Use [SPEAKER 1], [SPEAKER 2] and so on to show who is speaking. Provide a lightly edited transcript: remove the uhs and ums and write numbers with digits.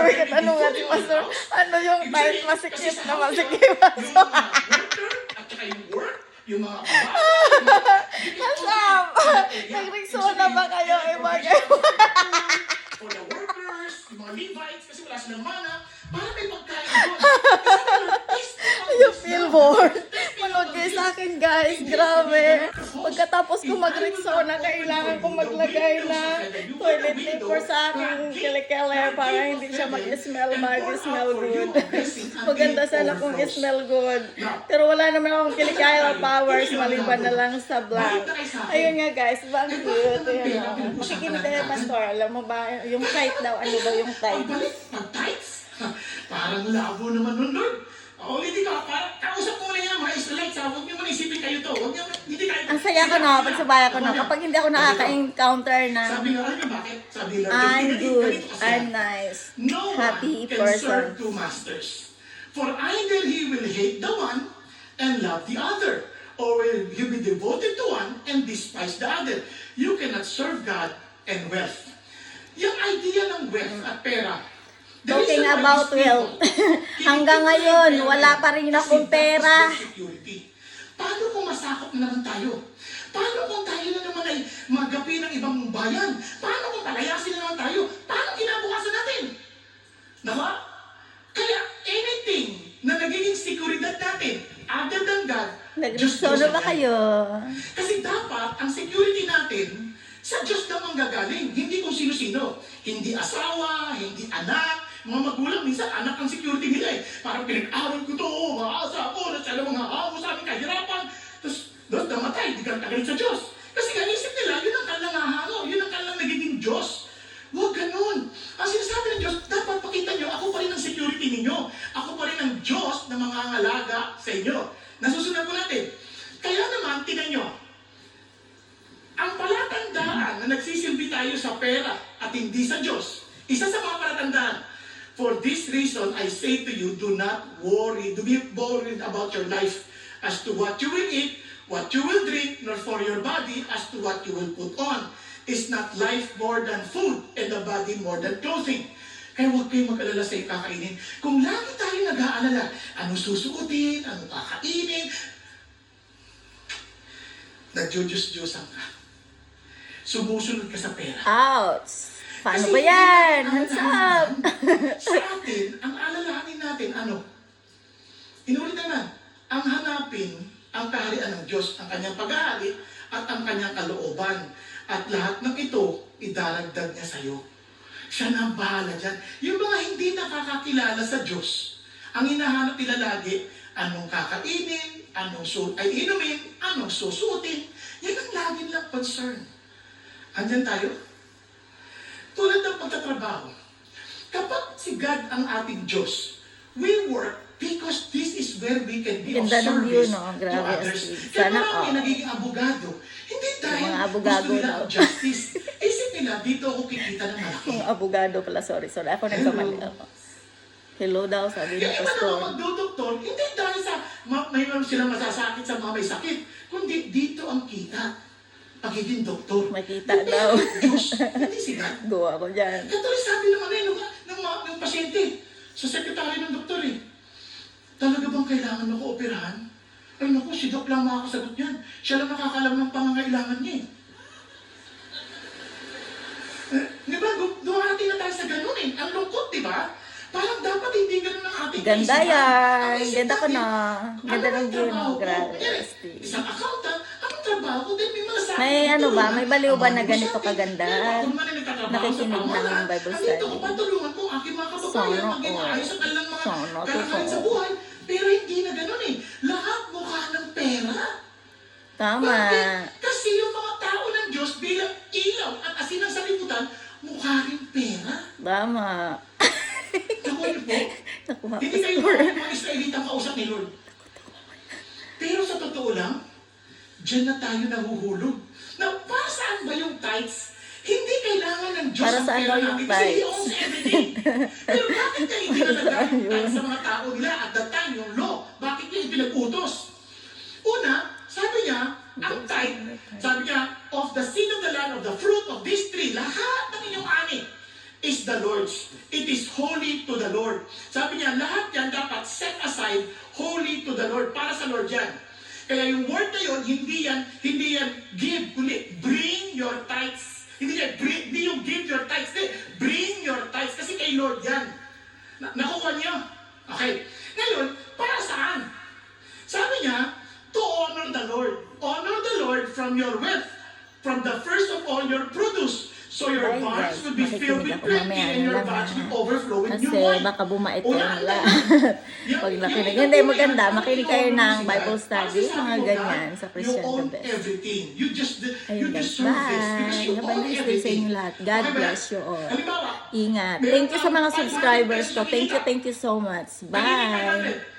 [SPEAKER 1] Bakit ano nga si Pastor? Ano yung tight masikip na masikip?
[SPEAKER 2] Yung mga worker at saka yung work, yung mga
[SPEAKER 1] Kasam! Nagriksona ba kayo? Ibagay mo.
[SPEAKER 2] for the workers, yung mga Levites, kasi wala silang mana, para may pagkain doon.
[SPEAKER 1] You feel bored? Manood kayo sa akin, guys. Grabe. Pagkatapos ko magriksona, kailangan ko maglagay na toilet paper sa aking kilikele para hindi siya mag-smell bad, smell good. Maganda sana kung smell good. Pero wala naman akong kilikele powers maliban na lang sa black. Ayun nga, guys. Diba ang cute? Ayun, makikinig tayo, Pastor. Alam mo ba, yung tight daw. Ano ba yung tight?
[SPEAKER 2] Mag-tights? Parang labo naman nun, Lord. O, hindi ka, parang kausap mo na yan, mga Israelites, huwag niyo man isipin kayo to. Huwag niyo, hindi kayo.
[SPEAKER 1] Ang saya ko no, pagsubaya ko no, kapag hindi ako nakaka-encounter ng
[SPEAKER 2] Sabi nga, alam bakit? Sabi Lord,
[SPEAKER 1] I'm
[SPEAKER 2] ganito
[SPEAKER 1] good,
[SPEAKER 2] kasi
[SPEAKER 1] I'm
[SPEAKER 2] yan.
[SPEAKER 1] nice,
[SPEAKER 2] No
[SPEAKER 1] happy
[SPEAKER 2] one can
[SPEAKER 1] person.
[SPEAKER 2] serve two masters. For either he will hate the one and love the other, or will he be devoted to one and despise the other. You cannot serve God and wealth. Yung idea ng wealth at pera, the
[SPEAKER 1] Talking
[SPEAKER 2] reason why
[SPEAKER 1] about
[SPEAKER 2] these people,
[SPEAKER 1] wealth. Hanggang ngayon, wala pa rin akong pera.
[SPEAKER 2] security. Paano kung masakop na naman tayo? Paano kung tayo na naman ay magapi ng ibang bayan? Paano kung palayasin na naman tayo? Paano kinabukasan natin? Diba? Kaya anything na nagiging seguridad natin, other than God, Diyos
[SPEAKER 1] Nagriksona ba
[SPEAKER 2] yan.
[SPEAKER 1] kayo?
[SPEAKER 2] Kasi dapat, ang security natin, sa Diyos lang manggagaling, hindi kung sino-sino. Hindi asawa, hindi anak, mga magulang, minsan anak ang security nila eh. Parang pinag-aral ko to, maasa ako, nasa alam mga hamo sa aming kahirapan. Tapos, doon namatay, di ka nagagalit sa Diyos. Kasi nga isip nila, yun ang kanilang hahango, yun ang kanilang nagiging Diyos. Huwag ganun. Ang sinasabi ng Diyos, dapat pakita nyo, ako pa rin ang security ninyo. Ako pa rin ang Diyos na mga angalaga sa inyo. Nasusunod po natin. Kaya naman, tinan nyo, ang palatandaan na nagsisilbi tayo sa pera at hindi sa Diyos, isa sa mga palatandaan, for this reason, I say to you, do not worry, do be worried about your life as to what you will eat, what you will drink, nor for your body as to what you will put on. Is not life more than food, and the body more than clothing? Kaya huwag kayong mag-alala sa kakainin. Kung lagi tayo nag-aalala, anong susuotin, anong kakainin, nagjudyos-diyosan ka. Sumusunod ka sa pera.
[SPEAKER 1] Ouch! Paano
[SPEAKER 2] Kasi
[SPEAKER 1] ba yan?
[SPEAKER 2] ang
[SPEAKER 1] Hands up!
[SPEAKER 2] alalahanin sa atin, ang alalahanin natin, ano? Inulit naman, ang hanapin ang kaharian ng Diyos, ang kanyang pag-aari at ang kanyang kalooban. At lahat ng ito, idaragdag niya sa iyo. Siya na ang bahala dyan. Yung mga hindi nakakakilala sa Diyos, ang hinahanap nila lagi, anong kakainin, anong inumin, anong susutin. Yan ang lagi nilang concern. Andyan tayo? Tulad ng pagtatrabaho. Kapag si God ang ating Diyos, we work because this is where we can be of
[SPEAKER 1] Ganda ng view,
[SPEAKER 2] service
[SPEAKER 1] no?
[SPEAKER 2] to
[SPEAKER 1] Grabe,
[SPEAKER 2] others.
[SPEAKER 1] Steve.
[SPEAKER 2] Kaya
[SPEAKER 1] Sana
[SPEAKER 2] marami
[SPEAKER 1] all.
[SPEAKER 2] nagiging abogado. Hindi dahil
[SPEAKER 1] Mga
[SPEAKER 2] gusto
[SPEAKER 1] abogado
[SPEAKER 2] nila
[SPEAKER 1] daw.
[SPEAKER 2] ang justice. Isip nila, dito ako kikita ng malaki.
[SPEAKER 1] Kung abogado pala, sorry. Ako nagkamali ako. Hello daw, sabi
[SPEAKER 2] Yung
[SPEAKER 1] ng
[SPEAKER 2] iba naman
[SPEAKER 1] pastor.
[SPEAKER 2] magdodoktor, hindi dahil sa may silang masasakit sa mga may sakit, kundi dito ang kita. Pagiging doktor.
[SPEAKER 1] Makita
[SPEAKER 2] Hindi
[SPEAKER 1] daw.
[SPEAKER 2] ang Diyos, hindi si God.
[SPEAKER 1] Go ako dyan.
[SPEAKER 2] Ito rin sabi naman ng pasyente, sa sekretary ng doktor eh, talaga bang kailangan ako operahan? Ay naku, si Doc lang makakasagot niyan. Siya lang nakakalam ng pangangailangan niya eh. Di ba, dumarating na tayo sa ganun eh. Ang lungkot, di ba? Parang dapat hindi ganun ang ating
[SPEAKER 1] Ganda
[SPEAKER 2] kaisipan.
[SPEAKER 1] yan.
[SPEAKER 2] Ang isip
[SPEAKER 1] Ganda ko
[SPEAKER 2] natin,
[SPEAKER 1] na. Ganda
[SPEAKER 2] ano
[SPEAKER 1] ng
[SPEAKER 2] ang
[SPEAKER 1] view,
[SPEAKER 2] trabaho
[SPEAKER 1] no?
[SPEAKER 2] ko?
[SPEAKER 1] Grabe,
[SPEAKER 2] Kunyari,
[SPEAKER 1] Steve.
[SPEAKER 2] isang accountant, anong trabaho? Then may mga sakit.
[SPEAKER 1] May ano ba? May baliw ba na ganito kaganda?
[SPEAKER 2] Nakikinig
[SPEAKER 1] Nakikinig ng Bible
[SPEAKER 2] Andito ko
[SPEAKER 1] study.
[SPEAKER 2] patulungan ko ang aking mga kababayan
[SPEAKER 1] Sana
[SPEAKER 2] maging
[SPEAKER 1] all.
[SPEAKER 2] ayos ang kanilang mga
[SPEAKER 1] Sana
[SPEAKER 2] kalakalan sa
[SPEAKER 1] totoo.
[SPEAKER 2] buhay. Pero hindi na ganun eh. Lahat mukha ng pera.
[SPEAKER 1] Tama.
[SPEAKER 2] Bakit? Kasi yung mga tao ng Diyos bilang ilaw at asin ng salimutan, mukha rin pera.
[SPEAKER 1] Tama.
[SPEAKER 2] Naku niyo po,
[SPEAKER 1] Nakuha ko
[SPEAKER 2] hindi
[SPEAKER 1] sa
[SPEAKER 2] kayo
[SPEAKER 1] Lord.
[SPEAKER 2] mga Israelitang kausap ni Lord. Pero sa totoo lang, diyan na tayo nahuhulog. Now, para saan ba yung tithes? Hindi kailangan ng Diyos
[SPEAKER 1] Para
[SPEAKER 2] ang
[SPEAKER 1] saan
[SPEAKER 2] pera
[SPEAKER 1] ba yung
[SPEAKER 2] natin kasi He
[SPEAKER 1] tithes?
[SPEAKER 2] owns everything. Pero bakit niya ipinalagay yung tithes sa mga tao nila at that time, yung law? Bakit niya ipinag-utos? Una, sabi niya, ang tithe, sabi niya, of the seed of the land, of the fruit of this tree, lahat ng inyong ani is the Lord's. it is holy to the Lord. Sabi niya, lahat yan dapat set aside holy to the Lord. Para sa Lord yan. Kaya yung word na yun, hindi yan give, kundi bring your tithes. Hindi yung give your tithes, bring your tithes. Kasi kay Lord yan. Nakuha niyo. Okay. Ngayon, para saan? Sabi niya, to honor the Lord. Honor the Lord from your wealth, from the first of all your produce. So your
[SPEAKER 1] Bye,
[SPEAKER 2] barns
[SPEAKER 1] guys.
[SPEAKER 2] will be filled with
[SPEAKER 1] Makikinig ako
[SPEAKER 2] plenty
[SPEAKER 1] mamaya
[SPEAKER 2] and
[SPEAKER 1] na
[SPEAKER 2] your
[SPEAKER 1] lang,
[SPEAKER 2] vats
[SPEAKER 1] ha?
[SPEAKER 2] will overflow with new
[SPEAKER 1] Kasi
[SPEAKER 2] wine.
[SPEAKER 1] baka bumait
[SPEAKER 2] Una,
[SPEAKER 1] kayong
[SPEAKER 2] ang
[SPEAKER 1] lahat.
[SPEAKER 2] Yung-
[SPEAKER 1] Pag nakinig.
[SPEAKER 2] yung-
[SPEAKER 1] Hindi, maganda. Makinig kayo
[SPEAKER 2] yung-
[SPEAKER 1] ng
[SPEAKER 2] yung-
[SPEAKER 1] Bible study,
[SPEAKER 2] kasi sabi
[SPEAKER 1] mga
[SPEAKER 2] mo,
[SPEAKER 1] ganyan,
[SPEAKER 2] God,
[SPEAKER 1] sa Christian
[SPEAKER 2] you own
[SPEAKER 1] the best.
[SPEAKER 2] everything. You
[SPEAKER 1] Ayun guys,
[SPEAKER 2] deserve this because
[SPEAKER 1] bye.
[SPEAKER 2] you
[SPEAKER 1] Have a
[SPEAKER 2] own
[SPEAKER 1] nice day sa
[SPEAKER 2] everything.
[SPEAKER 1] inyo lahat. God
[SPEAKER 2] Okay ba?
[SPEAKER 1] bless you all.
[SPEAKER 2] Halimbawa,
[SPEAKER 1] Ingat.
[SPEAKER 2] meron
[SPEAKER 1] Thank you sa
[SPEAKER 2] kang
[SPEAKER 1] mga
[SPEAKER 2] 500
[SPEAKER 1] subscribers
[SPEAKER 2] pesos
[SPEAKER 1] ko.
[SPEAKER 2] na kinita.
[SPEAKER 1] Thank you so much.
[SPEAKER 2] Kanina
[SPEAKER 1] Bye.
[SPEAKER 2] 500.